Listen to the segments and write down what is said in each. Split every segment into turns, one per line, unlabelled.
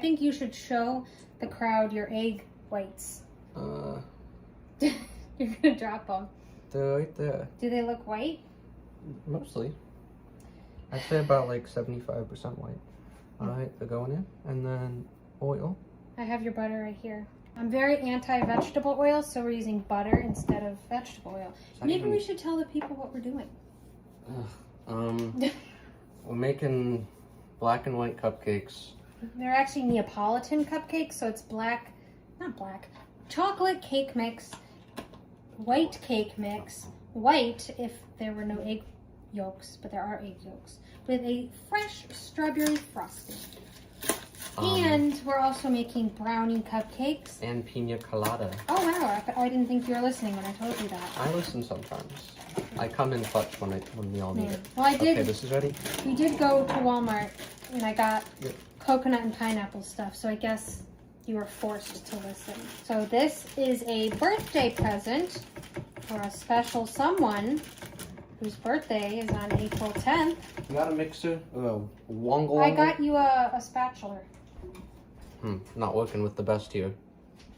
think you should show the crowd your egg whites. You're gonna drop them.
They're right there.
Do they look white?
Mostly. I'd say about like 75% white. Alright, they're going in. And then oil.
I have your butter right here. I'm very anti-vegetable oil, so we're using butter instead of vegetable oil. Maybe we should tell the people what we're doing.
We're making black and white cupcakes.
They're actually Neapolitan cupcakes, so it's chocolate cake mix, white cake mix, white if there were no egg yolks, but there are egg yolks, with a fresh strawberry frosting. And we're also making brownie cupcakes.
And pina colada.
Oh wow, I didn't think you were listening when I told you that.
I listen sometimes. I come in clutch when we all need it.
Well, I did.
Okay, this is ready?
We did go to Walmart and I got coconut and pineapple stuff, so I guess you were forced to listen. So this is a birthday present for a special someone whose birthday is on April 10th.
You got a mixer? Wongle?
I got you a spatula.
Not working with the best here.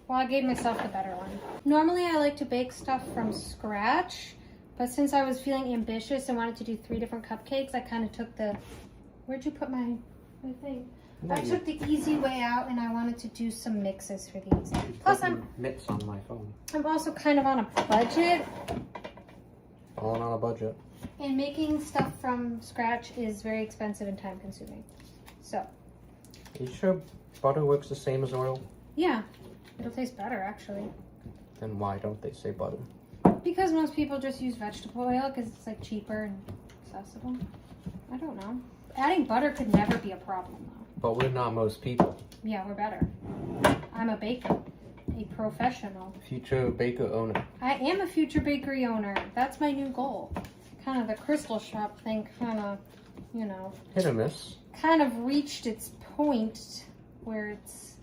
Well, I gave myself the better one. Normally I like to bake stuff from scratch, but since I was feeling ambitious and wanted to do 3 different cupcakes, I kind of took the... Where'd you put my thing? I took the easy way out and I wanted to do some mixes for these. Plus
mitts on my phone.
I'm also kind of on a budget.
Falling on a budget.
And making stuff from scratch is very expensive and time consuming. So.
Are you sure butter works the same as oil?
Yeah, it'll taste better actually.
Then why don't they say butter?
Because most people just use vegetable oil because it's like cheaper and accessible. I don't know. Adding butter could never be a problem though.
But we're not most people.
Yeah, we're better. I'm a baker. A professional.
Future baker owner.
I am a future bakery owner. That's my new goal. Kind of the crystal shop thing kind of, you know.
Hit or miss.
Kind of reached its point where it's,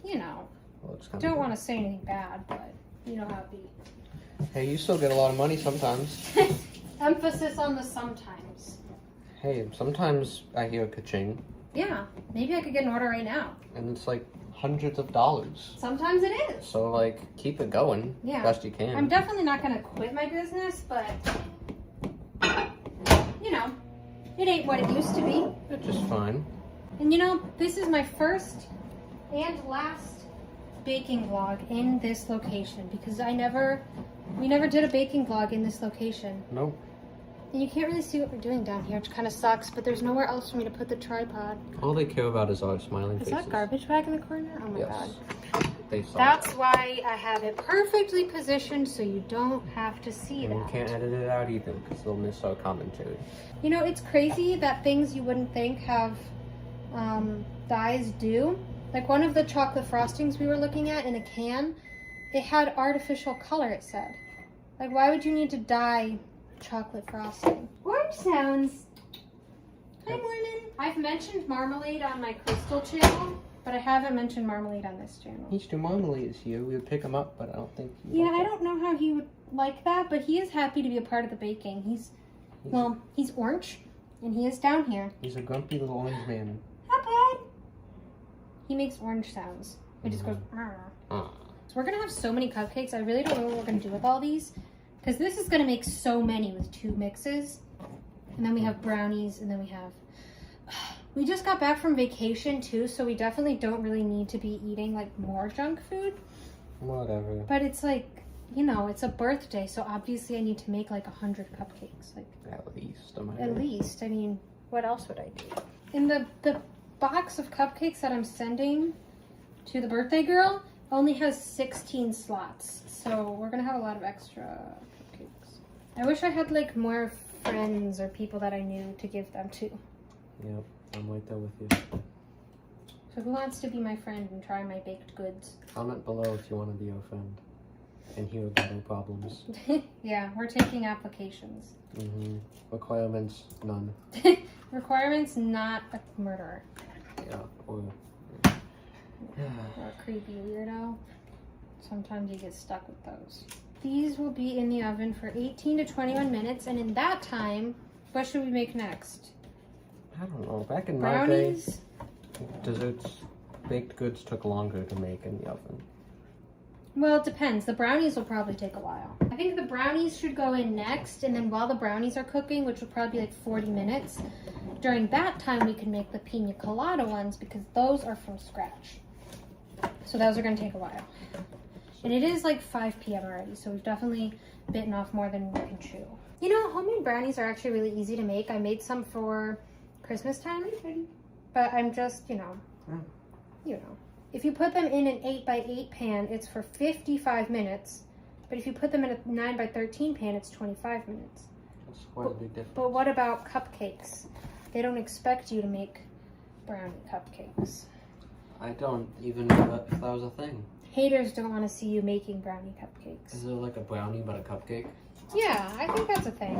you know.
Well, it's
don't want to say anything bad, but you know how it be.
Hey, you still get a lot of money sometimes.
Emphasis on the sometimes.
Hey, sometimes I hear ka-ching.
Yeah, maybe I could get an order right now.
And it's like hundreds of dollars.
Sometimes it is.
So like, keep it going.
Yeah.
Best you can.
I'm definitely not going to quit my business, but you know, it ain't what it used to be.
It's just fine.
And you know, this is my first and last baking vlog in this location because we never did a baking vlog in this location.
Nope.
And you can't really see what we're doing down here, which kind of sucks, but there's nowhere else for me to put the tripod.
All they care about is our smiling faces.
Is that garbage bag in the corner? Oh my god.
They saw
That's why I have it perfectly positioned so you don't have to see
and
that.
you can't edit it out either because they'll miss our commentary.
You know, it's crazy that things you wouldn't think have dyes do. Like one of the chocolate frostings we were looking at in a can, it had artificial color, it said. Like, why would you need to dye chocolate frosting? Orange sounds. Hi, Mormon. I've mentioned marmalade on my Crystal channel, but I haven't mentioned marmalade on this channel.
Mr. Marmalade is here. We would pick him up, but I don't think he
I don't know how he would like that, but he is happy to be a part of the baking. He's orange, and he is down here.
He's a grumpy little orange man.
Hi, bud. He makes orange sounds. He just goes, So we're going to have so many cupcakes. I really don't know what we're going to do with all these. Because this is going to make so many with 2 mixes. And then we have brownies, and then we have... We just got back from vacation, too, so we definitely don't really need to be eating, like, more junk food.
Whatever.
But it's like, you know, it's a birthday, so obviously I need to make, like, 100 cupcakes. Like,
at least.
At least. I mean, what else would I do? In the box of cupcakes that I'm sending to the birthday girl only has 16 slots. So we're going to have a lot of extra cupcakes. I wish I had, like, more friends or people that I knew to give them to.
Yep, I'm right there with you.
So who wants to be my friend and try my baked goods?
Comment below if you want to be our friend and hear about our problems.
Yeah, we're taking applications.
Requirements, none.
Requirements, not a murderer.
Yeah, or
a creepy weirdo. Sometimes you get stuck with those. These will be in the oven for 18 to 21 minutes, and in that time, what should we make next?
I don't know. Back in
Brownies?
my day, desserts baked goods took longer to make in the oven?
Well, it depends. The brownies will probably take a while. I think the brownies should go in next, and then while the brownies are cooking, which will probably be like 40 minutes, during that time we can make the pina colada ones because those are from scratch. So those are going to take a while. And it is like 5 p.m. already, so we've definitely bitten off more than we can chew. You know, homemade brownies are actually really easy to make. I made some for Christmas time, but I'm just, you know. If you put them in an 8x8 pan, it's for 55 minutes. But if you put them in a 9x13 pan, it's 25 minutes.
That's quite a big difference.
But what about cupcakes? They don't expect you to make brownie cupcakes.
I don't even know if that was a thing.
Haters don't want to see you making brownie cupcakes.
Is it like a brownie but a cupcake?
Yeah, I think that's a thing.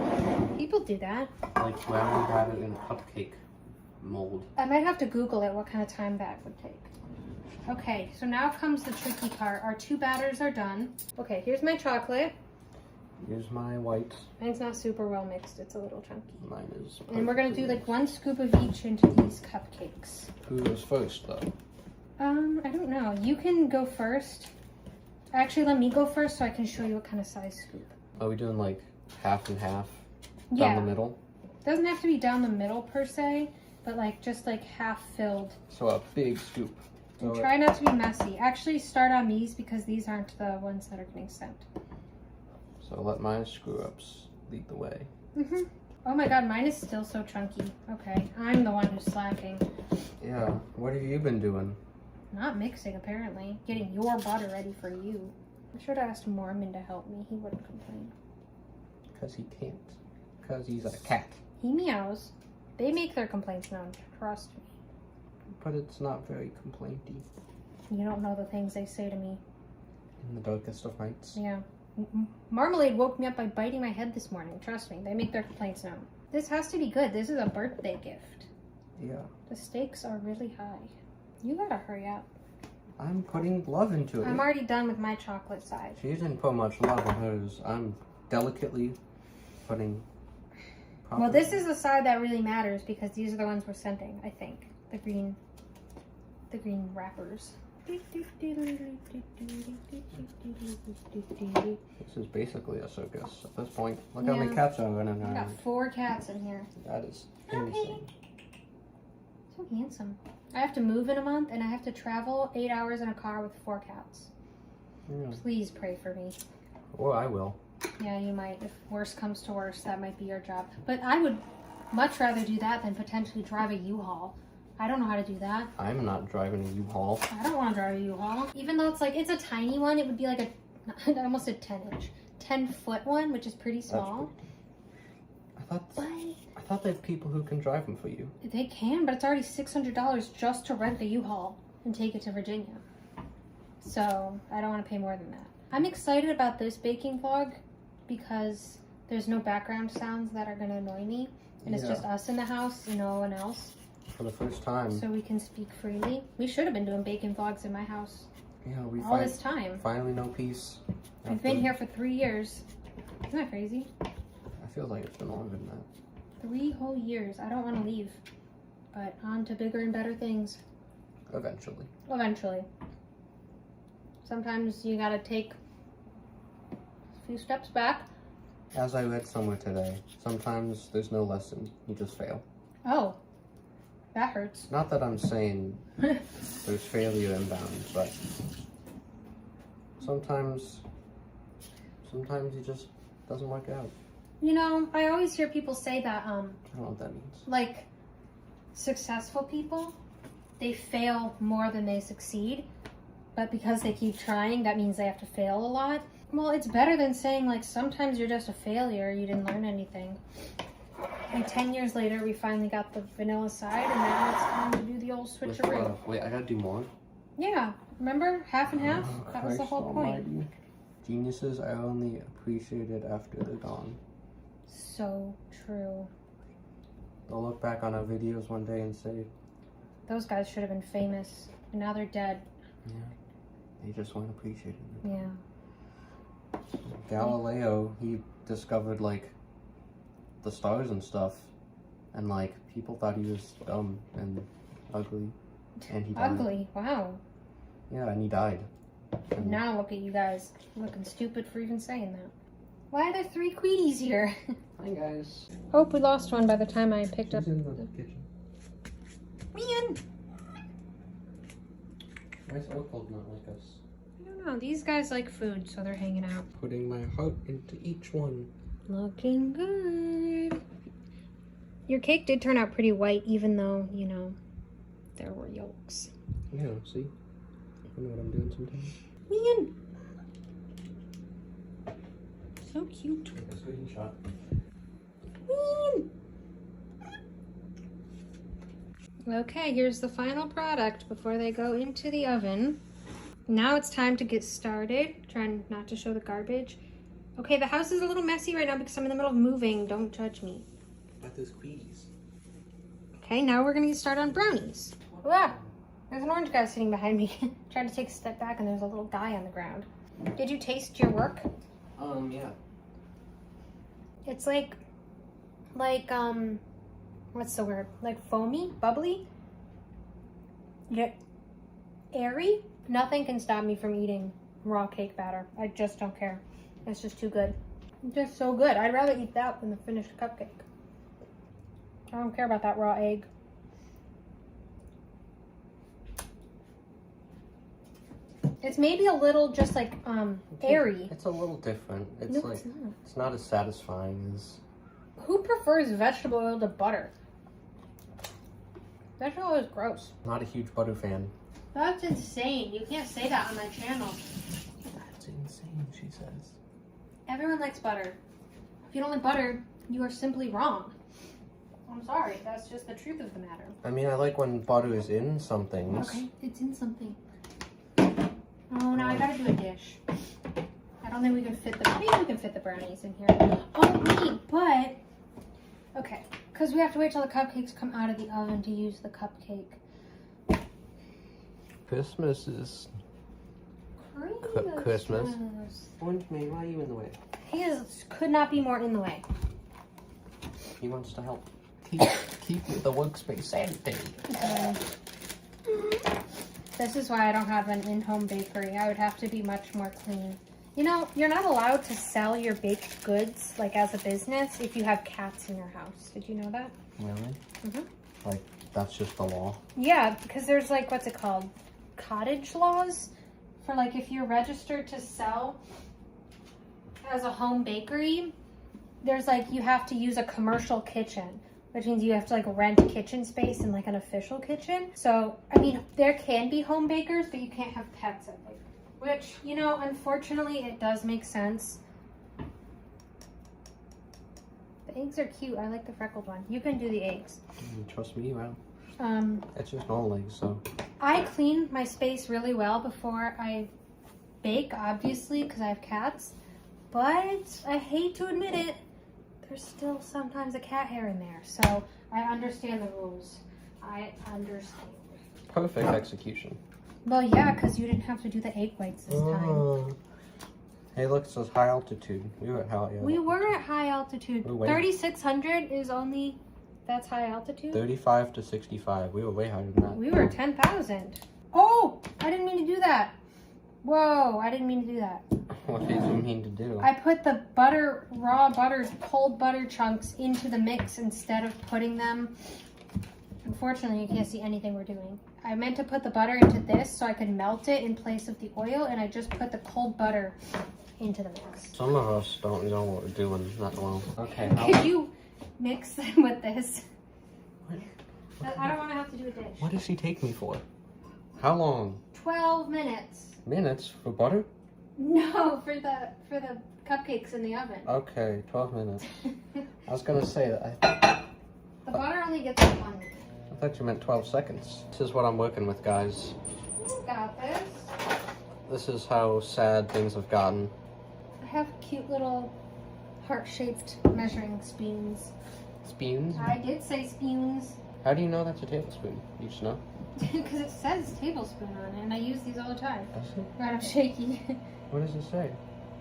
People do that.
Like brownie batter in a cupcake mold.
I might have to Google it, what kind of time that would take. Okay, so now comes the tricky part. Our 2 batters are done. Okay, here's my chocolate.
Here's my white.
Mine's not super well mixed. It's a little chunky.
Mine is.
And we're going to do like 1 scoop of each into these cupcakes.
Who goes first, though?
I don't know. You can go first. Actually, let me go first so I can show you what kind of size scoop.
Are we doing like half and half?
Yeah.
Down the middle?
Doesn't have to be down the middle per se, but like just like half filled.
So a big scoop.
And try not to be messy. Actually, start on these because these aren't the ones that are getting sent.
So let my screw-ups lead the way.
Oh my god, mine is still so chunky. Okay, I'm the one who's slacking.
Yeah, what have you been doing?
Not mixing, apparently. Getting your butter ready for you. I should have asked Mormon to help me. He wouldn't complain.
Because he can't. Because he's a cat.
He meows. They make their complaints known. Trust me.
But it's not very complainty.
You don't know the things they say to me.
In the darkest of nights.
Yeah. Marmalade woke me up by biting my head this morning. Trust me, they make their complaints known. This has to be good. This is a birthday gift.
Yeah.
The stakes are really high. You gotta hurry up.
I'm putting love into it.
I'm already done with my chocolate side.
She didn't put much love in hers. I'm delicately putting...
Well, this is the side that really matters because these are the ones we're sending, I think. The green wrappers.
This is basically a circus at this point. Look how many cats are running around.
I got 4 cats in here.
That is insane.
So handsome. I have to move in a month and I have to travel 8 hours in a car with 4 cats.
Yeah.
Please pray for me.
Or I will.
Yeah, you might. If worse comes to worse, that might be your job. But I would much rather do that than potentially drive a U-Haul. I don't know how to do that.
I'm not driving a U-Haul.
I don't want to drive a U-Haul. Even though it's a tiny one, it would be like I almost said 10-foot one, which is pretty small.
I thought they have people who can drive them for you.
They can, but it's already $600 just to rent the U-Haul and take it to Virginia. So I don't want to pay more than that. I'm excited about this baking vlog because there's no background sounds that are going to annoy me. And it's just us in the house and no one else.
For the first time.
So we can speak freely. We should have been doing baking vlogs in my house.
Yeah, we
all this time.
Finally know peace.
I've been here for 3 years. Isn't that crazy?
I feel like it's been longer than that.
3 whole years. I don't want to leave. But on to bigger and better things.
Eventually.
Eventually. Sometimes you gotta take a few steps back.
As I read somewhere today, sometimes there's no lesson. You just fail.
Oh. That hurts.
Not that I'm saying there's failure inbound, but sometimes it just doesn't work out.
You know, I always hear people say that,
I don't know what that means.
like, successful people, they fail more than they succeed, but because they keep trying, that means they have to fail a lot. Well, it's better than saying, like, sometimes you're just a failure, you didn't learn anything. And 10 years later, we finally got the vanilla side, and now it's time to do the old switcheroo.
Wait, I gotta do more?
Yeah, remember? Half and half?
Oh,
That was the whole
Almighty.
point.
Geniuses are only appreciated after they're gone.
So true.
They'll look back on our videos one day and say,
Those guys should have been famous, and now they're dead.
yeah, they just weren't appreciated.
Yeah.
Galileo, he discovered, like, the stars and stuff, and, like, people thought he was dumb and ugly. And he died.
Ugly. Wow.
Yeah, and he died. And
Now look at you guys looking stupid for even saying that. Why are there 3 Queedies here?
Hi guys.
Oh, we lost one by the time I picked up.
She's in the kitchen.
Man!
Why is Opal not like us?
I don't know. These guys like food, so they're hanging out.
Putting my heart into each one.
Looking good. Your cake did turn out pretty white, even though, you know, there were yolks.
Yeah, see? I know what I'm doing sometimes.
Man! So cute.
Take a screenshot.
Man! Okay, here's the final product before they go into the oven. Now it's time to get started. Trying not to show the garbage. Okay, the house is a little messy right now because I'm in the middle of moving. Don't judge me.
About those Queedies.
Okay, now we're gonna get started on brownies. Ah, there's an orange guy sitting behind me. Tried to take a step back and there's a little guy on the ground. Did you taste your work?
Yeah.
It's like, what's the word? Like foamy, bubbly, yet airy. Nothing can stop me from eating raw cake batter. I just don't care. It's just too good. It's just so good. I'd rather eat that than the finished cupcake. I don't care about that raw egg. It's maybe a little just like airy.
It's a little different. It's
No,
like
it's not.
it's not as satisfying as.
Who prefers vegetable oil to butter? Vegetable oil is gross.
Not a huge butter fan.
That's insane. You can't say that on my channel.
That's insane, she says.
Everyone likes butter. If you don't like butter, you are simply wrong. I'm sorry. That's just the truth of the matter.
I mean, I like when butter is in some things.
Okay, it's in something. Oh, now I gotta do a dish. I don't think we can fit the, maybe we can fit the brownies in here. Oh, wait, but, okay. Because we have to wait till the cupcakes come out of the oven to use the cupcake.
Christmas is Christmas. Orange man, why are you in the way?
He could not be more in the way.
He wants to help keep the workspace sanitary.
This is why I don't have an in-home bakery. I would have to be much more clean. You know, you're not allowed to sell your baked goods, like as a business, if you have cats in your house. Did you know that?
Really?
Mm-hmm.
Like, that's just the law?
Yeah, because there's like, what's it called? Cottage laws? For like, if you're registered to sell as a home bakery, there's like, you have to use a commercial kitchen, which means you have to like rent kitchen space in like an official kitchen. So, I mean, there can be home bakers, but you can't have pets at like, which, you know, unfortunately, it does make sense. The eggs are cute. I like the freckled one. You can do the eggs.
Trust me, well, it's just normal eggs, so.
I clean my space really well before I bake, obviously, because I have cats. But I hate to admit it, there's still sometimes a cat hair in there. So I understand the rules. I understand.
Perfect execution.
Well, yeah, because you didn't have to do the egg whites this time.
Hey, look, it says high altitude. We were at high altitude.
We were at high altitude.
We're way-
3,600 is only, that's high altitude?
35 to 65. We were way higher than that.
We were 10,000. Oh, I didn't mean to do that. Whoa, I didn't mean to do that.
What did you mean to do?
I put the butter, raw butter, cold butter chunks into the mix instead of putting them. Unfortunately, you can't see anything we're doing. I meant to put the butter into this so I could melt it in place of the oil, and I just put the cold butter into the mix.
Some of us don't know what we're doing that well. Okay.
Could you mix them with this?
What?
I don't want to have to do a dish.
What does she take me for? How long?
12 minutes.
Minutes for butter?
No, for the cupcakes in the oven.
Okay, 12 minutes. I was gonna say that.
The butter only gets 1 minute.
I thought you meant 12 seconds. This is what I'm working with, guys.
Got this.
This is how sad things have gotten.
I have cute little heart-shaped measuring spoons.
Spoons?
I did say spoons.
How do you know that's a tablespoon? You just know?
Because it says tablespoon on it, and I use these all the time.
Does it?
Right, I'm shaky.
What does it say?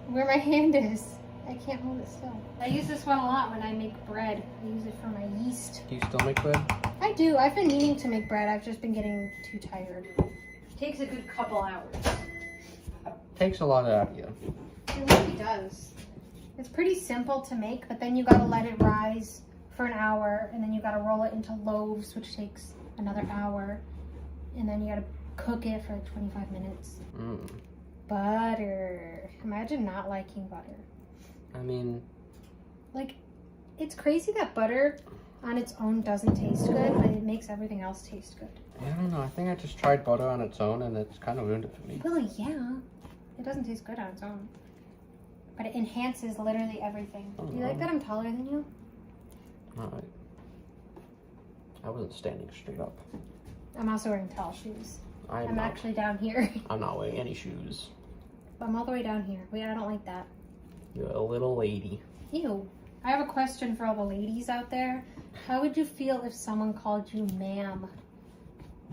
Where my hand is. I can't hold it still. I use this one a lot when I make bread. I use it for my yeast.
Do you still make bread?
I do. I've been meaning to make bread. I've just been getting too tired. It takes a good couple hours.
Takes a lot out of you.
It really does. It's pretty simple to make, but then you gotta let it rise for an hour, and then you gotta roll it into loaves, which takes another hour, and then you gotta cook it for like 25 minutes. Butter. Imagine not liking butter.
I mean,
like, it's crazy that butter on its own doesn't taste good, but it makes everything else taste good.
I don't know. I think I just tried butter on its own, and it's kind of ruined it for me.
Well, yeah. It doesn't taste good on its own. But it enhances literally everything. Do you like that I'm taller than you?
Alright. I wasn't standing straight up.
I'm also wearing tall shoes. I'm
not.
actually down here.
I'm not wearing any shoes.
I'm all the way down here. Wait, I don't like that.
You're a little lady.
Ew. I have a question for all the ladies out there. How would you feel if someone called you ma'am?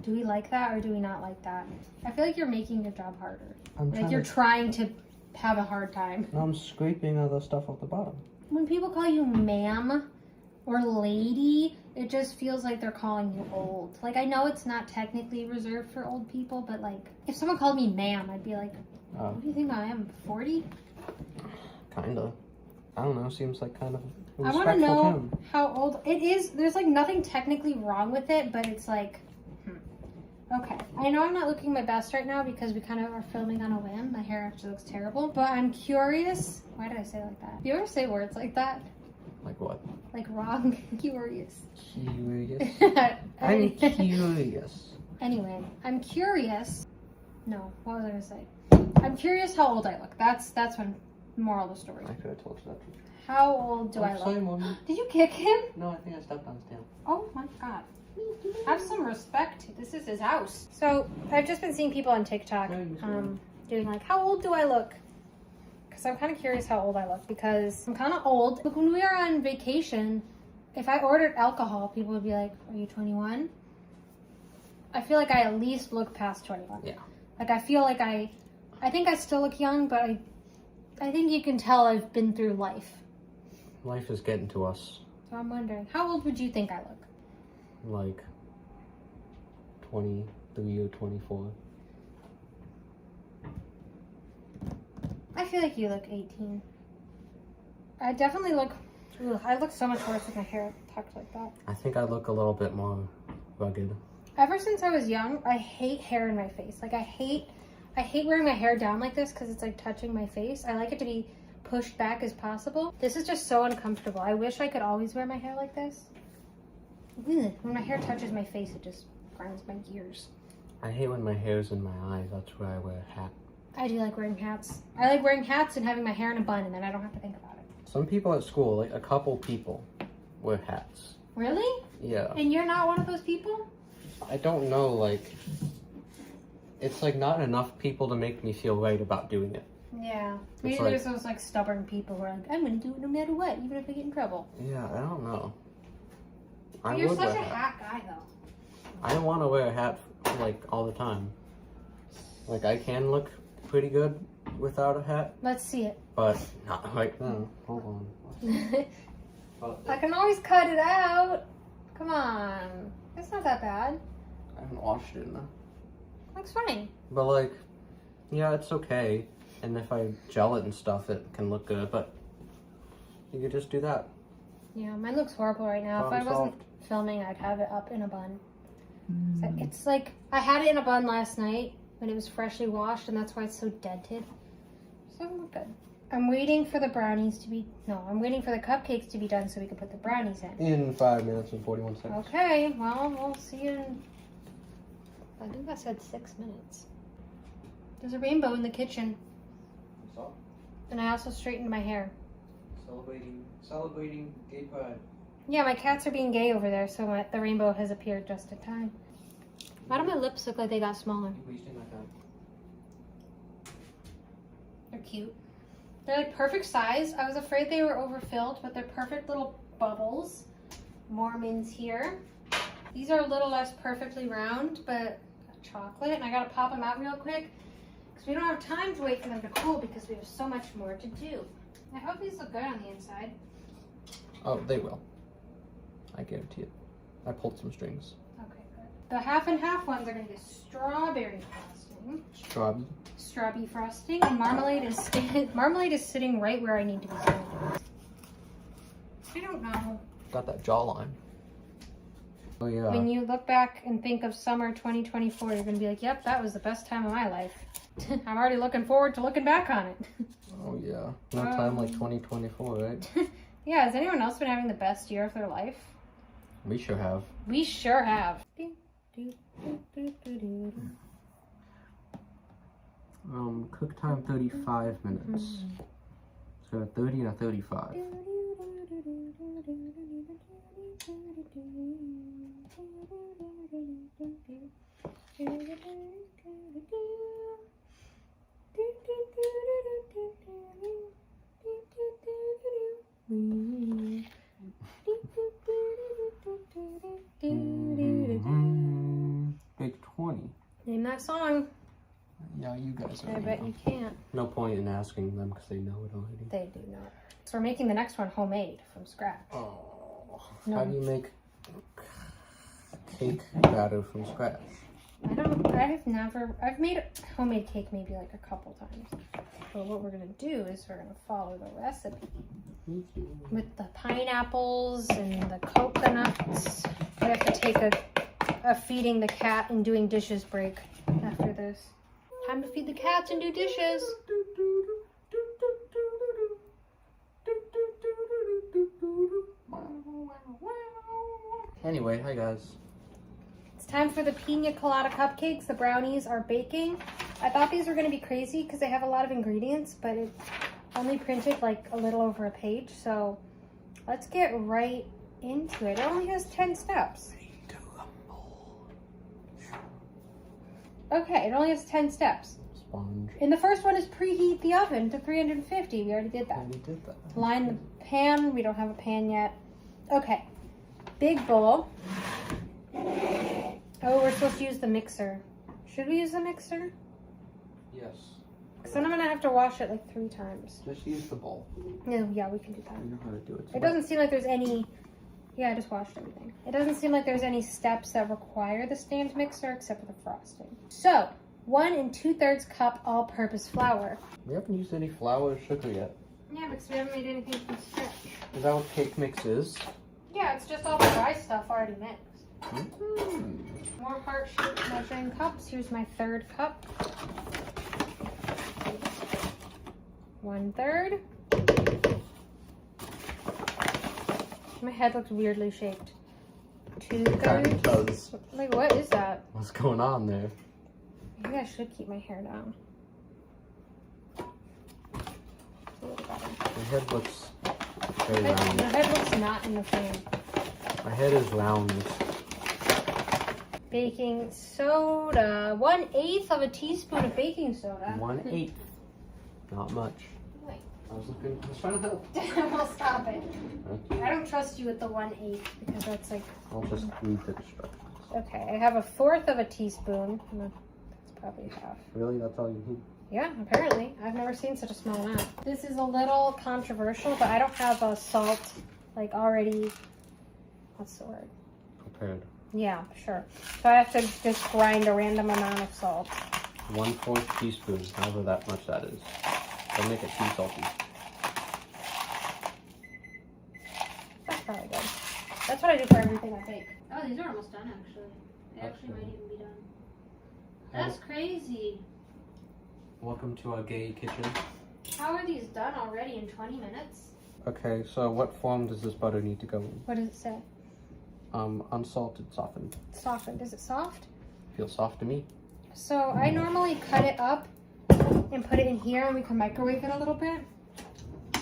Do we like that or do we not like that? I feel like you're making your job harder. Like you're trying to have a hard time.
No, I'm scraping all the stuff off the bottom.
When people call you ma'am or lady, it just feels like they're calling you old. Like, I know it's not technically reserved for old people, but like, if someone called me ma'am, I'd be like, what do you think I am, 40?
Kinda. I don't know, seems like kind of a
I want to
respectful
know
term.
how old it is. There's like nothing technically wrong with it, but it's like, okay. I know I'm not looking my best right now because we kind of are filming on a whim. My hair actually looks terrible, but I'm curious. Why did I say it like that? Do you ever say words like that?
Like what?
Like wrong? Curious.
Curious? I'm curious.
Anyway, I'm curious. No, what was I gonna say? I'm curious how old I look. That's when moral of the story.
I could have told you that.
How old do I look?
Sorry, Mommy.
Did you kick him?
No, I think I stepped on his tail.
Oh my god. Have some respect. This is his house. So I've just been seeing people on TikTok doing like, how old do I look? Because I'm kind of curious how old I look because I'm kind of old. But when we are on vacation, if I ordered alcohol, people would be like, are you 21? I feel like I at least look past 21.
Yeah.
Like I feel like I think I still look young, but I think you can tell I've been through life.
Life is getting to us.
So I'm wondering, how old would you think I look?
Like 23 or 24.
I feel like you look 18. I definitely look, I look so much worse with my hair tucked like that.
I think I look a little bit more rugged.
Ever since I was young, I hate hair in my face. Like I hate wearing my hair down like this because it's like touching my face. I like it to be pushed back as possible. This is just so uncomfortable. I wish I could always wear my hair like this. Ugh. When my hair touches my face, it just grinds my gears.
I hate when my hair's in my eyes. That's where I wear a hat.
I do like wearing hats. I like wearing hats and having my hair in a bun and then I don't have to think about it.
Some people at school, like a couple people, wear hats.
Really?
Yeah.
And you're not one of those people?
I don't know, like, it's like not enough people to make me feel right about doing it.
Yeah. Maybe
It's like-
there's those like stubborn people who are like, I'm gonna do it no matter what, even if I get in trouble.
Yeah, I don't know.
But you're such a hat guy though.
I don't want to wear a hat like all the time. Like I can look pretty good without a hat,
Let's see it.
but not right now. Hold on.
I can always cut it out. Come on. It's not that bad.
I haven't washed it enough.
Looks fine.
But like, yeah, it's okay. And if I gel it and stuff, it can look good. But you could just do that.
Yeah, mine looks horrible right now. If I wasn't filming, I'd have it up in a bun. So it's like, I had it in a bun last night when it was freshly washed, and that's why it's so dented. So it doesn't look good. I'm waiting for the brownies to be, I'm waiting for the cupcakes to be done so we can put the brownies in.
In 5 minutes and 41 seconds.
Okay, well, we'll see you in, I think I said 6 minutes. There's a rainbow in the kitchen.
So,
And I also straightened my hair.
celebrating gay pride.
Yeah, my cats are being gay over there, so the rainbow has appeared just in time. Why do my lips look like they got smaller? They're cute. They're like perfect size. I was afraid they were overfilled, but they're perfect little bubbles. Mormons here. These are a little less perfectly round, but chocolate. And I gotta pop them out real quick because we don't have time to wait for them to cool because we have so much more to do. I hope these look good on the inside.
Oh, they will. I guarantee it. I pulled some strings.
Okay, good. The half and half ones are going to be strawberry frosting. Strawberry frosting. And marmalade is sitting right where I need to be sitting. I don't know.
Got that jawline. Oh yeah.
When you look back and think of summer 2024, you're going to be like, yep, that was the best time of my life. I'm already looking forward to looking back on it.
Oh yeah. No time like 2024, right?
Yeah, has anyone else been having the best year of their life?
We sure have.
We sure have.
Cook time 35 minutes. So a 30 and a 35. Big 20.
Name that song.
Yeah, you guys
I bet you can't.
No point in asking them because they know it already.
They do not. So we're making the next one homemade from scratch.
Oh.
No.
How do you make cake batter from scratch?
I've made homemade cake maybe like a couple times. So what we're gonna do is we're gonna follow the recipe with the pineapples and the coconuts. We have to take a feeding the cat and doing dishes break after this. Time to feed the cats and do dishes.
Anyway, hi guys.
It's time for the pina colada cupcakes. The brownies are baking. I thought these were going to be crazy because they have a lot of ingredients, but it's only printed like a little over a page. So let's get right into it. It only has 10 steps. Okay, it only has 10 steps.
Sponge.
And the first one is preheat the oven to 350. We already did that.
We did that.
Line the pan. We don't have a pan yet. Okay. Big bowl. Oh, we're supposed to use the mixer. Should we use the mixer?
Yes.
Because then I'm going to have to wash it like 3 times.
Just use the bowl.
No, yeah, we can do that.
You know how to do it.
It doesn't seem like there's any... Yeah, I just washed everything. It doesn't seem like there's any steps that require the stand mixer except for the frosting. So, 1 2/3 cup all-purpose flour.
We haven't used any flour or sugar yet.
Yeah, because we haven't made anything from scratch.
Is that what cake mix is?
Yeah, it's just all the dry stuff already mixed.
Mm-hmm.
More heart-shaped measuring cups. Here's my 3rd cup. 1/3. My head looks weirdly shaped. 2/3.
Does.
Like, what is that?
What's going on there?
Maybe I should keep my hair down. It's a little better.
My head looks very round.
Your head looks not in the frame.
My head is round.
Baking soda. 1/8 of a teaspoon of baking soda.
1/8. Not much.
Wait.
I was trying to help.
Well, stop it.
Okay.
I don't trust you with the 1/8 because that's like...
I'll just read the instructions.
Okay, I have a 1/4 of a teaspoon. That's probably half.
Really? That's all you need?
Yeah, apparently. I've never seen such a small amount. This is a little controversial, but I don't have a salt, like, already... What's the word?
Prepared.
Yeah, sure. So I have to just grind a random amount of salt.
1/4 teaspoon, however that much that is. Don't make it too salty.
That's probably good. That's what I do for everything I bake. Oh, these are almost done, actually. They actually might even be done. That's crazy.
Welcome to our gay kitchen.
How are these done already in 20 minutes?
Okay, so what form does this butter need to go in?
What does it say?
Unsalted, softened.
Softened. Is it soft?
Feels soft to me.
So I normally cut it up and put it in here and we can microwave it a little bit.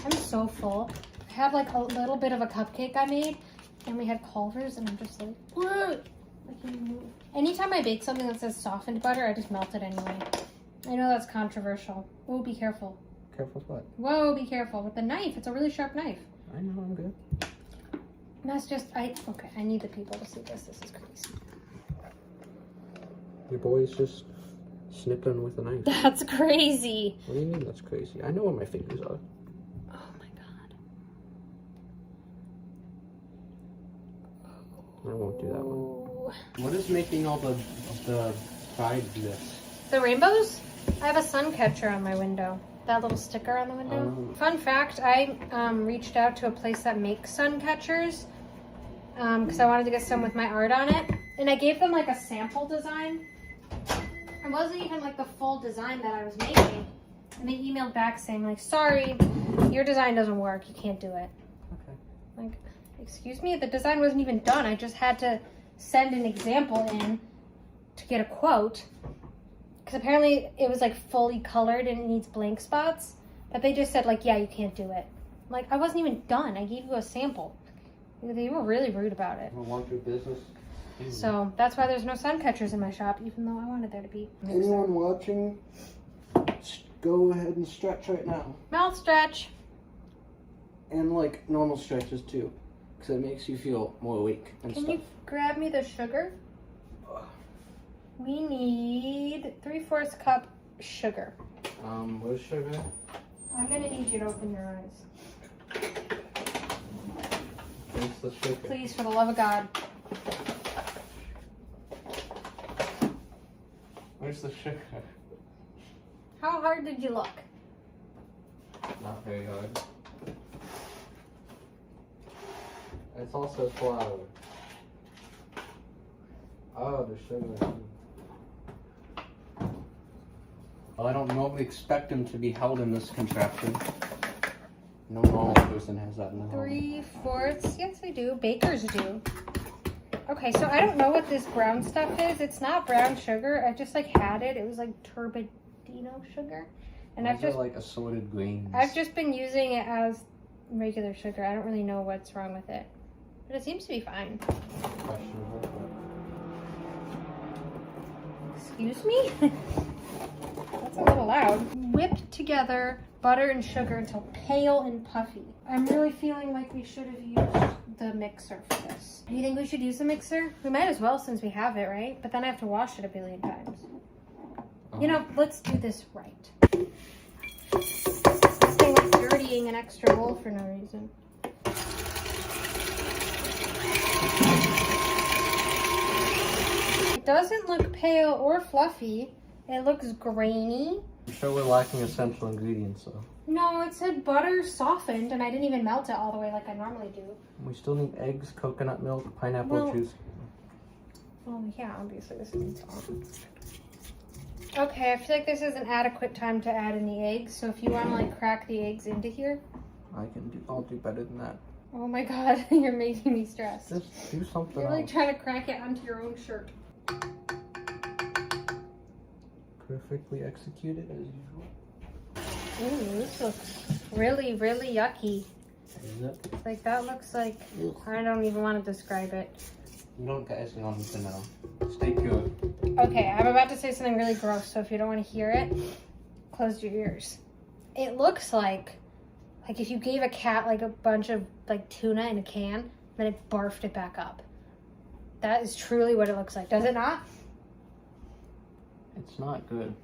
I'm so full. I have like a little bit of a cupcake I made and we had Culver's and I'm just like, what? I can't move. Anytime I bake something that says softened butter, I just melt it anyway. I know that's controversial. Oh, be careful.
Careful with what?
Whoa, be careful. With the knife. It's a really sharp knife.
I know, I'm good.
That's just, okay, I need the people to see this. This is crazy.
Your boy's just snipping with a knife.
That's crazy.
What do you mean that's crazy? I know where my fingers are.
Oh
won't do that one.
Ooh.
What is making all the side this?
The rainbows? I have a sun catcher on my window. That little sticker on the window. Fun fact, I reached out to a place that makes sun catchers because I wanted to get some with my art on it. And I gave them like a sample design. It wasn't even like the full design that I was making. And they emailed back saying like, sorry, your design doesn't work. You can't do it.
Okay.
Like, excuse me? The design wasn't even done. I just had to send an example in to get a quote. Because apparently it was like fully colored and it needs blank spots. But they just said like, yeah, you can't do it. Like, I wasn't even done. I gave you a sample. They were really rude about it.
I want your business.
So that's why there's no sun catchers in my shop, even though I wanted there to be.
Anyone watching, go ahead and stretch right now.
Mouth stretch.
And like normal stretches too. Because it makes you feel more awake and
Can
stuff.
you grab me the sugar? We need 3/4 cup sugar.
Where's sugar?
I'm gonna need you to open your eyes.
Where's the sugar?
Please, for the love of God.
Where's the sugar?
How hard did you look?
Not very hard. It's also flour. Oh, the sugar. Well, I don't normally expect them to be held in this contraption. No normal person has that in the home.
3/4. Yes, I do. Bakers do. Okay, so I don't know what this brown stuff is. It's not brown sugar. I just like had it. It was like turbidino sugar, and
Those are like assorted grains.
I've just been using it as regular sugar. I don't really know what's wrong with it, but it seems to be fine.
Questionable.
Excuse me? That's a little loud. Whipped together butter and sugar until pale and puffy. I'm really feeling like we should have used the mixer for this. Do you think we should use the mixer? We might as well since we have it, right? But then I have to wash it a billion times. You know, let's do this right. This thing is dirtying an extra bowl for no reason. It doesn't look pale or fluffy. It looks grainy.
I'm sure we're lacking essential ingredients though.
No, it said butter softened, and I didn't even melt it all the way like I normally do.
We still need eggs, coconut milk, pineapple juice.
Oh yeah, obviously this isn't on. Okay, I feel like this is an adequate time to add in the eggs. So if you want to like crack the eggs into here.
I'll do better than that.
Oh my god, you're making me stressed.
Just do something
You're like
else.
trying to crack it onto your own shirt.
Perfectly executed as usual.
Ooh, this looks really, really yucky.
Is it?
Like that looks like, I don't even want to describe it.
You guys don't need to know. Stay pure.
Okay, I'm about to say something really gross, so if you don't want to hear it, close your ears. It looks like if you gave a cat like a bunch of like tuna in a can, then it barfed it back up. That is truly what it looks like, does it not?
It's not good.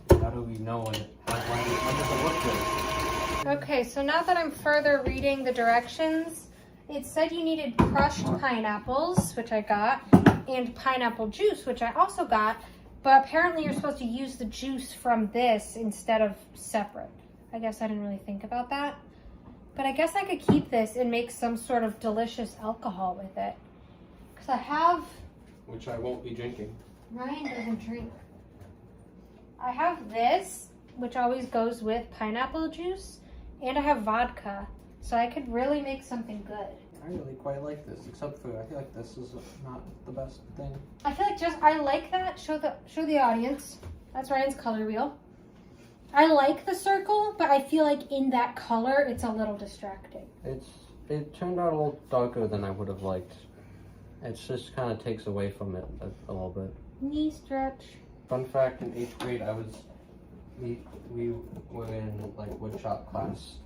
How do we know when does it look good?
Okay, so now that I'm further reading the directions, it said you needed crushed pineapples, which I got, and pineapple juice, which I also got, but apparently you're supposed to use the juice from this instead of separate. I guess I didn't really think about that. But I guess I could keep this and make some sort of delicious alcohol with it. Because I have...
Which I won't be drinking.
Ryan doesn't drink. I have this, which always goes with pineapple juice, and I have vodka. So I could really make something good.
I really quite like this, except for I feel like this is not the best thing.
I feel like I like that. Show the audience. That's Ryan's color wheel. I like the circle, but I feel like in that color, it's a little distracting.
It turned out a little darker than I would have liked. It just kind of takes away from it a little bit.
Knee stretch.
Fun fact: in 8th grade, we were in like wood shop class,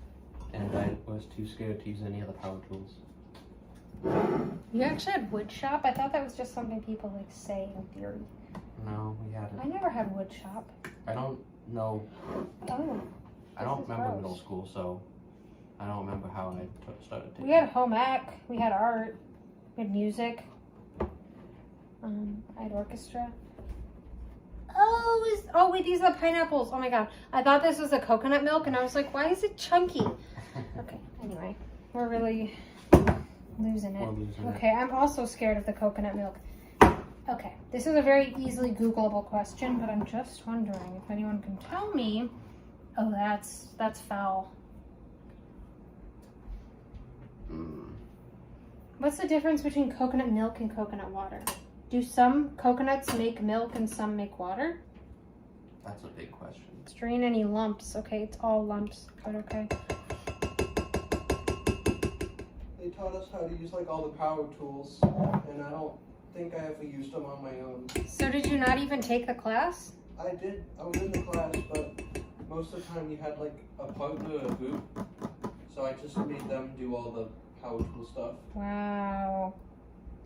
and I was too scared to use any of the power tools.
You actually had wood shop? I thought that was just something people like say in theory.
No, we hadn't.
I never had wood shop.
I don't know.
Oh.
I don't
is
remember
gross.
middle school, so I don't remember how I started taking.
We had home ec. We had art. We had music. I had orchestra. Oh wait, these are pineapples. Oh my god. I thought this was a coconut milk and I was like, why is it chunky? Okay, anyway, we're really losing it. Okay, I'm also scared of the coconut milk. Okay, this is a very easily Googleable question, but I'm just wondering if anyone can tell me. Oh, that's foul. What's the difference between coconut milk and coconut water? Do some coconuts make milk and some make water?
That's a big question.
Strain any lumps. Okay, it's all lumps, but okay.
They taught us how to use like all the power tools, and I don't think I ever used them on my own.
So did you not even take the class?
I did. I was in the class, but most of the time you had like a partner, a group, so I just made them do all the power tool stuff.
Wow.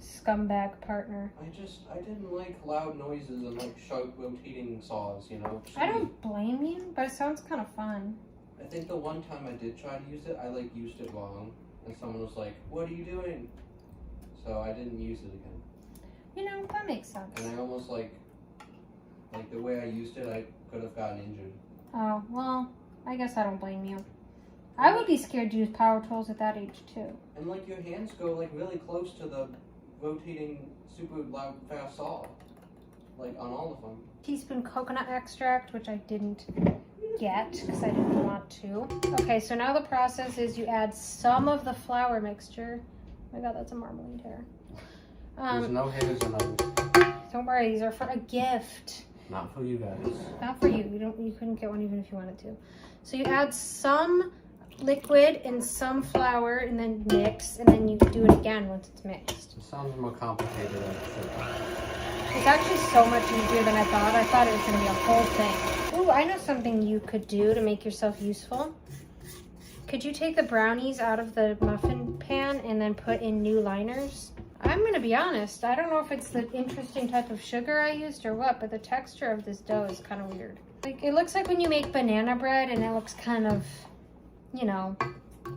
Scumbag partner.
I didn't like loud noises and like sharp rotating saws, you know.
I don't blame you, but it sounds kind of fun.
I think the one time I did try to use it, I like used it wrong, and someone was like, "What are you doing?" So I didn't use it again.
You know, that makes sense.
And I almost like the way I used it, I could have gotten injured.
Oh, well, I guess I don't blame you. I would be scared to use power tools at that age too.
And like your hands go like really close to the rotating super loud fast saw, like on all of them.
Teaspoon coconut extract, which I didn't get because I didn't want to. Okay, so now the process is you add some of the flour mixture. Oh my god, that's a marmalade hair.
There's no hairs in those.
Don't worry, these are for a gift.
Not for you guys.
Not for you. You couldn't get one even if you wanted to. So you add some liquid and some flour and then mix, and then you do it again once it's mixed.
It sounds more complicated than it should be.
It's actually so much easier than I thought. I thought it was going to be a whole thing. Ooh, I know something you could do to make yourself useful. Could you take the brownies out of the muffin pan and then put in new liners? I'm going to be honest. I don't know if it's the interesting type of sugar I used or what, but the texture of this dough is kind of weird. Like, it looks like when you make banana bread and it looks kind of, you know,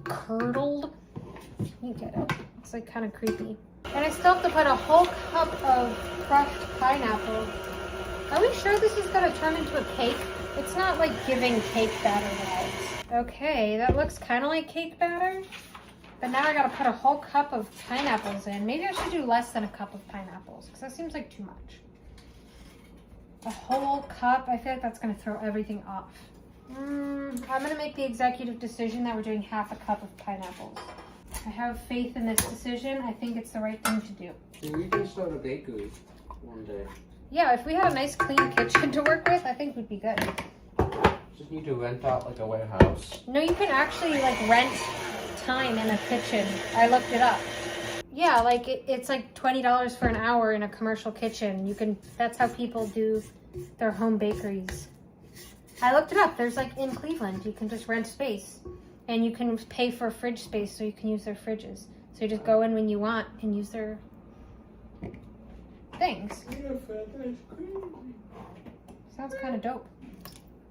curdled. You get it. It's like kind of creepy. And I still have to put a whole cup of crushed pineapple. Are we sure this is going to turn into a cake? It's not like giving cake batter vibes. Okay, that looks kind of like cake batter. But now I gotta put a whole cup of pineapples in. Maybe I should do less than a cup of pineapples, because that seems like too much. A whole cup, I feel like that's gonna throw everything off. I'm gonna make the executive decision that we're doing half a cup of pineapples. I have faith in this decision. I think it's the right thing to do.
We can start a bakery one day.
Yeah, if we had a nice clean kitchen to work with, I think we'd be good.
Just need to rent out like a warehouse.
No, you can actually like rent time in a kitchen. I looked it up. Yeah, like it's like $20 for an hour in a commercial kitchen. You can, that's how people do their home bakeries. I looked it up. There's like in Cleveland, you can just rent space and you can pay for fridge space so you can use their fridges. So you just go in when you want and use their things. Sounds kind of dope.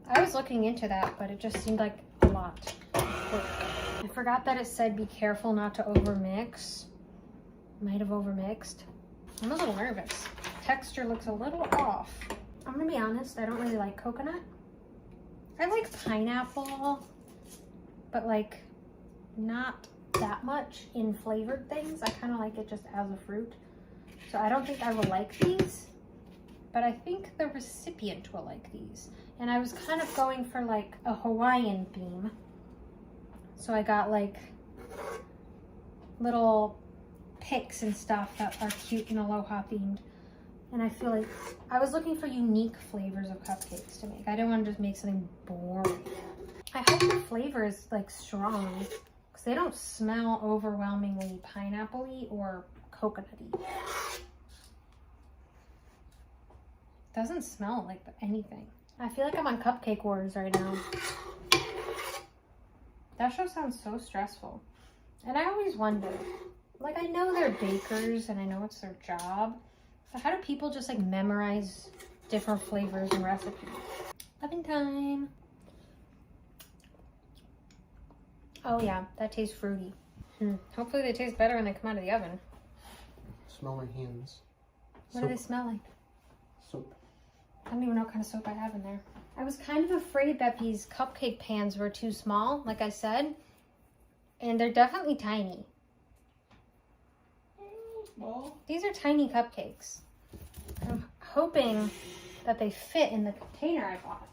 I was looking into that, but it just seemed like a lot of work. I forgot that it said be careful not to overmix. Might have overmixed. I'm a little nervous. Texture looks a little off. I'm gonna be honest, I don't really like coconut. I like pineapple, but like not that much in flavored things. I kind of like it just as a fruit. So I don't think I will like these, but I think the recipient will like these. And I was kind of going for like a Hawaiian theme. So I got like little picks and stuff that are cute and aloha themed. And I feel like I was looking for unique flavors of cupcakes to make. I didn't want to just make something boring. I hope the flavor is like strong because they don't smell overwhelmingly pineapple-y or coconutty. Doesn't smell like anything. I feel like I'm on Cupcake Wars right now. That show sounds so stressful. And I always wonder, like I know they're bakers and I know it's their job, but how do people just like memorize different flavors and recipes? Oven time. Oh yeah, that tastes fruity. Hopefully they taste better when they come out of the oven.
Smell my hands.
What do they smell like?
Soap.
I don't even know what kind of soap I have in there. I was kind of afraid that these cupcake pans were too small, like I said. And they're definitely tiny.
Well,
These are tiny cupcakes. I'm hoping that they fit in the container I bought.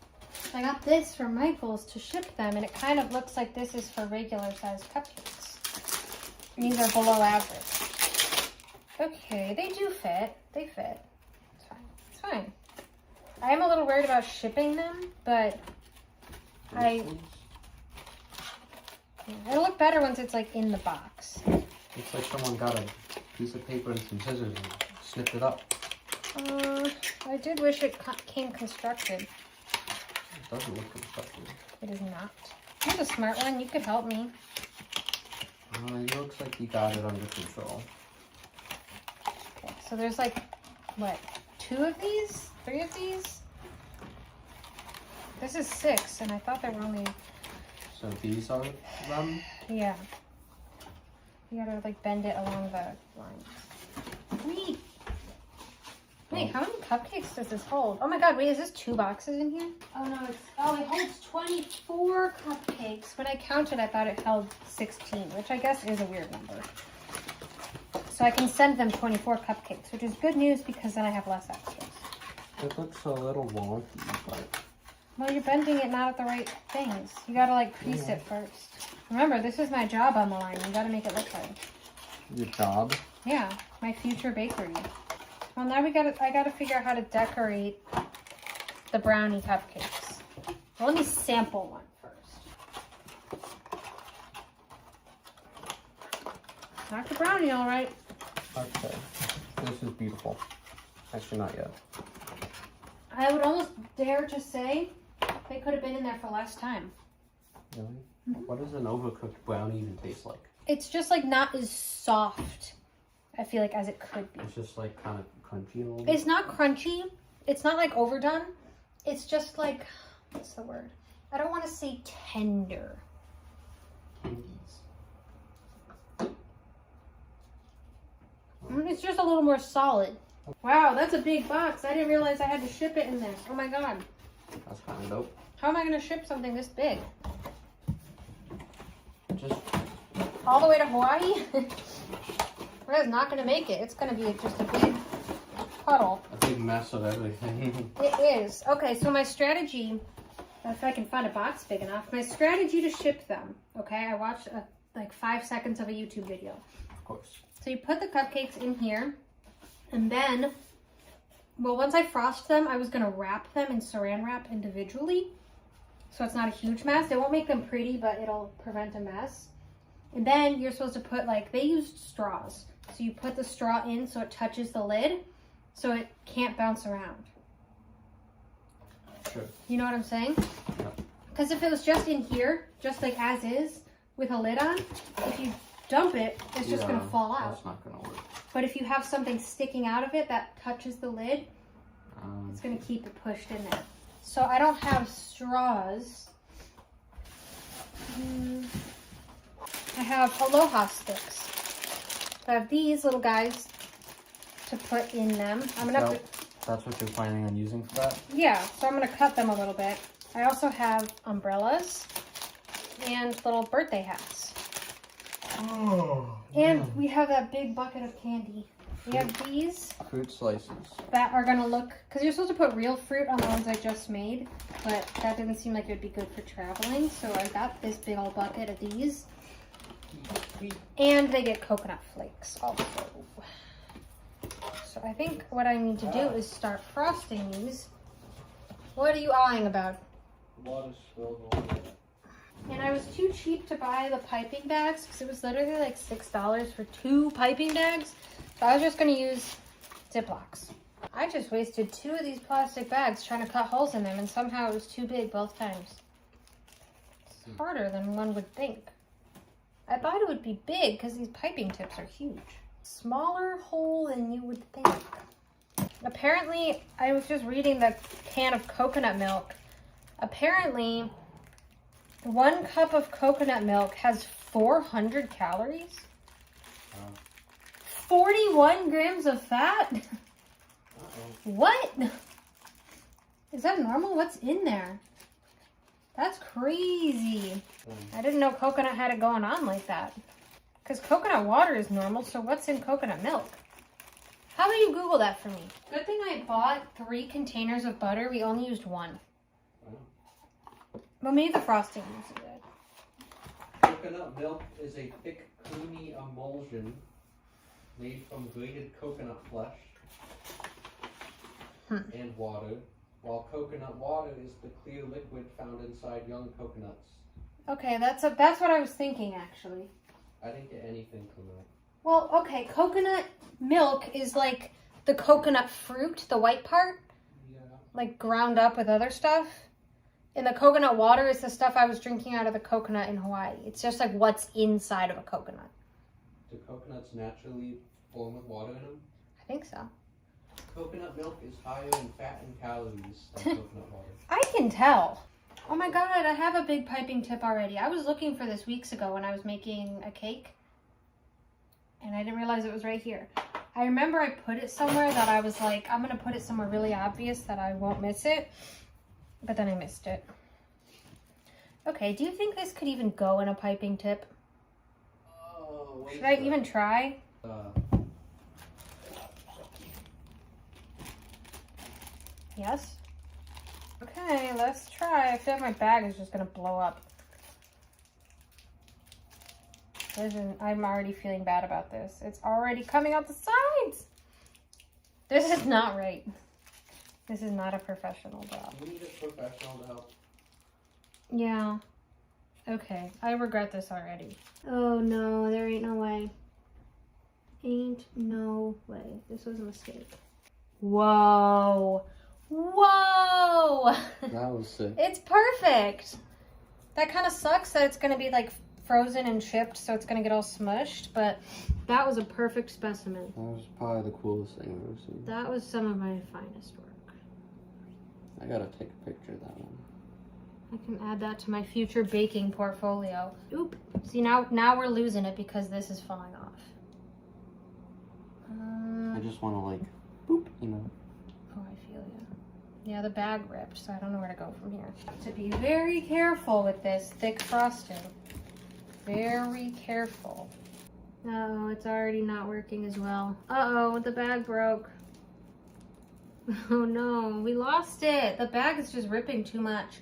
I got this from Michael's to ship them, and it kind of looks like this is for regular sized cupcakes. And these are below average. Okay, they do fit. They fit. It's fine. It's fine. I am a little worried about shipping them, but it'll look better once it's like in the box.
Looks like someone got a piece of paper and some scissors and snipped it up.
I did wish it came constructed.
It doesn't look constructed.
It is not. You're the smart one. You could help me.
It looks like you got it under control.
Okay, so there's like, what, 2 of these? 3 of these? This is 6, and I thought there were only...
So these are them?
Yeah. You gotta like bend it along the lines. Wait, how many cupcakes does this hold? Oh my god, wait, is this 2 boxes in here? Oh no, it holds 24 cupcakes. When I counted, I thought it held 16, which I guess is a weird number. So I can send them 24 cupcakes, which is good news because then I have less extras.
It looks a little wonky, but...
Well, you're bending it not at the right things. You gotta like crease it first. Remember, this is my job on the line. You gotta make it look right.
Your job?
Yeah, my future bakery. Well, now I gotta figure out how to decorate the brownie cupcakes. Well, let me sample one first. Not the brownie, all right.
Okay. This is beautiful. Actually, not yet.
I would almost dare to say they could have been in there for less time.
Really? Mm-hmm. What does an overcooked brownie even taste like?
It's just like not as soft, I feel like, as it could be.
It's just like kind of crunchy a little bit.
It's not crunchy. It's not like overdone. It's just like, what's the word? I don't want to say tender. It's just a little more solid. Wow, that's a big box. I didn't realize I had to ship it in there. Oh my god.
That's kind of dope.
How am I going to ship something this big?
Just
all the way to Hawaii? Red's not going to make it. It's going to be just a big puddle.
a big mess of everything.
It is. Okay, so my strategy, if I can find a box big enough, my strategy to ship them, okay, I watched like 5 seconds of a YouTube video.
Of course.
So you put the cupcakes in here, and then, well, once I frost them, I was going to wrap them in saran wrap individually. So it's not a huge mess. It won't make them pretty, but it'll prevent a mess. And then you're supposed to put, like, they used straws. So you put the straw in so it touches the lid, so it can't bounce around.
Sure.
You know what I'm saying?
Yep.
Because if it was just in here, just like as is, with a lid on, if you dump it, it's just going to fall out.
That's not going to work.
But if you have something sticking out of it that touches the lid, it's going to keep it pushed in there. So I don't have straws. I have Aloha sticks. So I have these little guys to put in them.
That's what you're planning on using for that?
Yeah, so I'm going to cut them a little bit. I also have umbrellas and little birthday hats.
Oh.
And we have that big bucket of candy. We have these.
Fruit slices.
That are going to look, because you're supposed to put real fruit on the ones I just made, but that didn't seem like it would be good for traveling, so I got this big old bucket of these. And they get coconut flakes also. So I think what I need to do is start frosting these. What are you eyeing about?
Water spilled over.
And I was too cheap to buy the piping bags because it was literally like $6 for 2 piping bags. So I was just going to use Ziplocs. I just wasted 2 of these plastic bags trying to cut holes in them, and somehow it was too big both times. It's harder than one would think. I thought it would be big because these piping tips are huge. Smaller hole than you would think. Apparently, I was just reading the can of coconut milk. Apparently, 1 cup of coconut milk has 400 calories. 41 grams of fat? What? Is that normal? What's in there? That's crazy. I didn't know coconut had it going on like that. Because coconut water is normal, so what's in coconut milk? How about you Google that for me? Good thing I bought 3 containers of butter. We only used 1. Well, maybe the frosting was good.
Coconut milk is a thick, creamy emulsion made from grated coconut flesh and water, while coconut water is the clear liquid found inside young coconuts.
Okay, that's what I was thinking, actually.
I didn't get anything from that.
Well, okay, coconut milk is like the coconut fruit, the white part,
Yeah.
like ground up with other stuff. And the coconut water is the stuff I was drinking out of the coconut in Hawaii. It's just like what's inside of a coconut.
Do coconuts naturally form with water in them?
I think so.
Coconut milk is higher in fat and calories than coconut water.
I can tell. Oh my god, I have a big piping tip already. I was looking for this weeks ago when I was making a cake. And I didn't realize it was right here. I remember I put it somewhere that I was like, I'm going to put it somewhere really obvious that I won't miss it. But then I missed it. Okay, do you think this could even go in a piping tip?
Oh,
Should I even try? Yes? Okay, let's try. I feel like my bag is just going to blow up. I'm already feeling bad about this. It's already coming out the sides. This is not right. This is not a professional job.
We need a professional to help.
Yeah. Okay. I regret this already. Oh no, there ain't no way. Ain't no way. This was a mistake. Whoa. Whoa!
That was sick.
It's perfect. That kind of sucks that it's going to be like frozen and shipped, so it's going to get all smushed, but that was a perfect specimen.
That was probably the coolest thing I've ever seen.
That was some of my finest work.
I gotta take a picture of that one.
I can add that to my future baking portfolio. Oop. See, now we're losing it because this is falling off.
I just want to like, boop, you know.
Oh, I feel you. Yeah, the bag ripped, so I don't know where to go from here. To be very careful with this thick frosting. Very careful. Uh-oh, it's already not working as well. Uh-oh, the bag broke. Oh no, we lost it. The bag is just ripping too much.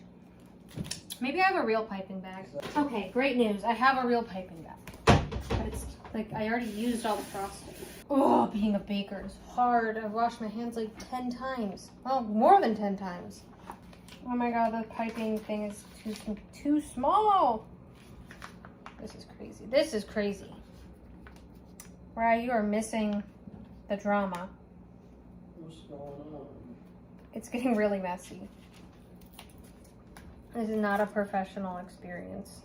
Maybe I have a real piping bag. Okay, great news. I have a real piping bag. But it's like I already used all the frosting. Oh, being a baker is hard. I've washed my hands like 10 times. Well, more than 10 times. Oh my god, the piping thing is too small. This is crazy. This is crazy. Right, you are missing the drama.
What's going on?
It's getting really messy. This is not a professional experience.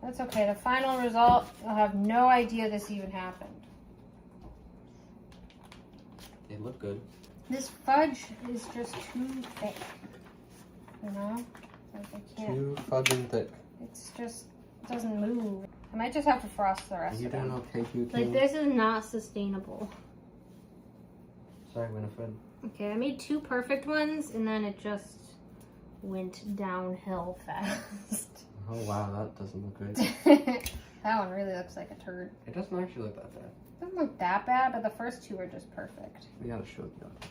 That's okay. The final result, I'll have no idea this even happened.
They look good.
This fudge is just too thick. You know? Like I can't.
Too fucking thick.
It's just, it doesn't move. I might just have to frost the
Are
rest
you
of
doing
them.
okay, Q?
Like, this is not sustainable.
Sorry, Winifred.
Okay, I made 2 perfect ones, and then it just went downhill fast.
Oh wow, that doesn't look good.
That one really looks like a turd.
It doesn't actually look that bad.
It doesn't look that bad, but the first 2 are just perfect.
We gotta show the audience.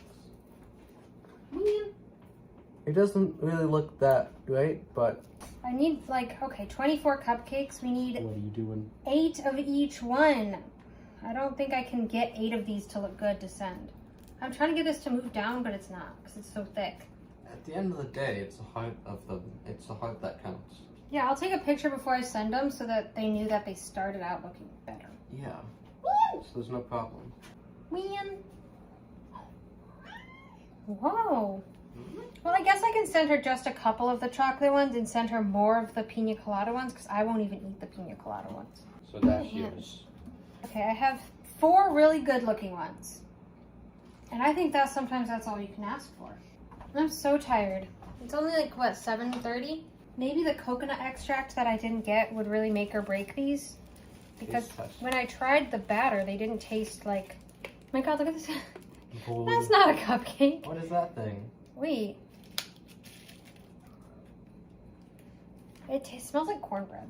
Man.
It doesn't really look that great, but
I need like, okay, 24 cupcakes. We need
what are you doing?
8 of each one. I don't think I can get 8 of these to look good to send. I'm trying to get this to move down, but it's not because it's so thick.
At the end of the day, it's the height of the that counts.
Yeah, I'll take a picture before I send them so that they knew that they started out looking better.
Yeah. So there's no problem.
Man. Whoa. Well, I guess I can send her just a couple of the chocolate ones and send her more of the pina colada ones because I won't even eat the pina colada ones.
So that's yours.
Okay, I have 4 really good looking ones. And I think that sometimes that's all you can ask for. I'm so tired. It's only like, what, 7:30? Maybe the coconut extract that I didn't get would really make or break these. Because when I tried the batter, they didn't taste like... Oh my god, look at this. That's not a cupcake.
What is that thing?
Wait. It smells like cornbread.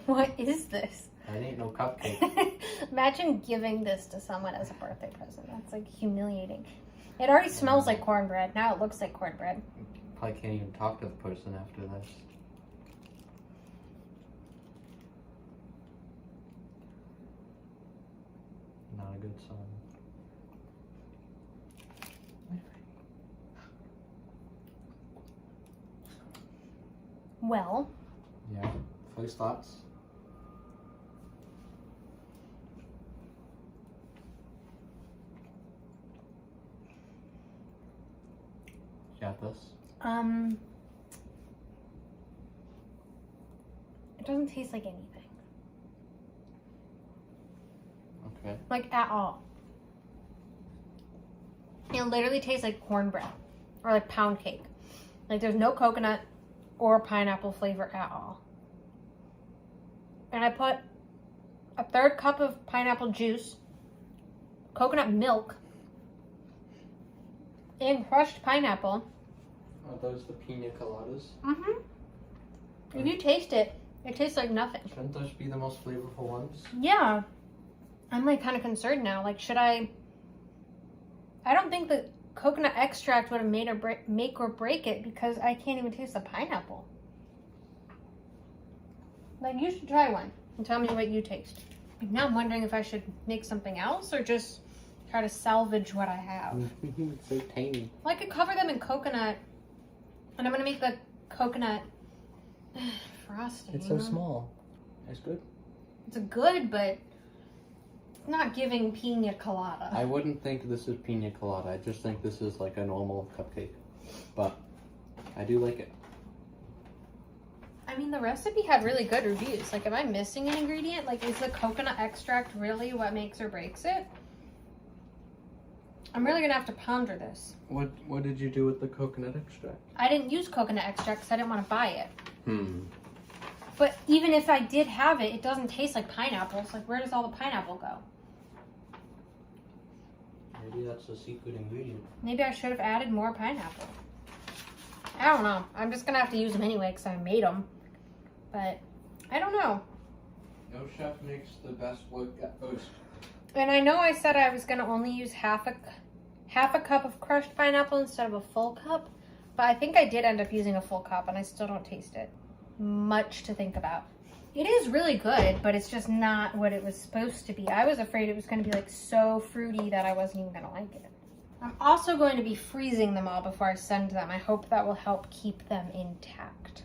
What is this?
That ain't no cupcake.
Imagine giving this to someone as a birthday present. That's like humiliating. It already smells like cornbread. Now it looks like cornbread.
Probably can't even talk to the person after this. Not a good sign.
Well.
Yeah. First thoughts? Got this?
It doesn't taste like anything.
Okay.
Like at all. It literally tastes like cornbread or like pound cake. Like there's no coconut or pineapple flavor at all. And I put a 1/3 cup of pineapple juice, coconut milk, and crushed pineapple.
Are those the pina coladas?
Mm-hmm. If you taste it, it tastes like nothing.
Shouldn't those be the most flavorful ones?
Yeah. I'm like kind of concerned now. Like, should I don't think the coconut extract would have made or make or break it because I can't even taste the pineapple. Like, you should try one and tell me what you taste. Like, now I'm wondering if I should make something else or just try to salvage what I have.
It's so tiny.
Well, I could cover them in coconut, and I'm gonna make the coconut frosting.
It's so small. It's good.
It's good, but it's not giving pina colada.
I wouldn't think this is pina colada. I just think this is like a normal cupcake. But I do like it.
I mean, the recipe had really good reviews. Like, am I missing an ingredient? Like, is the coconut extract really what makes or breaks it? I'm really gonna have to ponder this.
What did you do with the coconut extract?
I didn't use coconut extract because I didn't want to buy it. But even if I did have it, it doesn't taste like pineapple. It's like, where does all the pineapple go?
Maybe that's a secret ingredient.
Maybe I should have added more pineapple. I don't know. I'm just gonna have to use them anyway because I made them. But I don't know.
No chef makes the best work at first.
And I know I said I was gonna only use half a cup of crushed pineapple instead of a full cup, but I think I did end up using a full cup, and I still don't taste it. Much to think about. It is really good, but it's just not what it was supposed to be. I was afraid it was gonna be like so fruity that I wasn't even gonna like it. I'm also going to be freezing them all before I send them. I hope that will help keep them intact.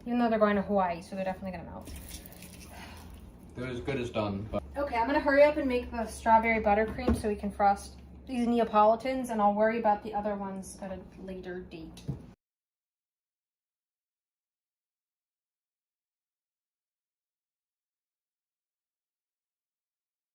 Even though they're going to Hawaii, so they're definitely gonna melt.
They're as good as done, but
Okay, I'm gonna hurry up and make the strawberry buttercream so we can frost these Neapolitans, and I'll worry about the other ones at a later date.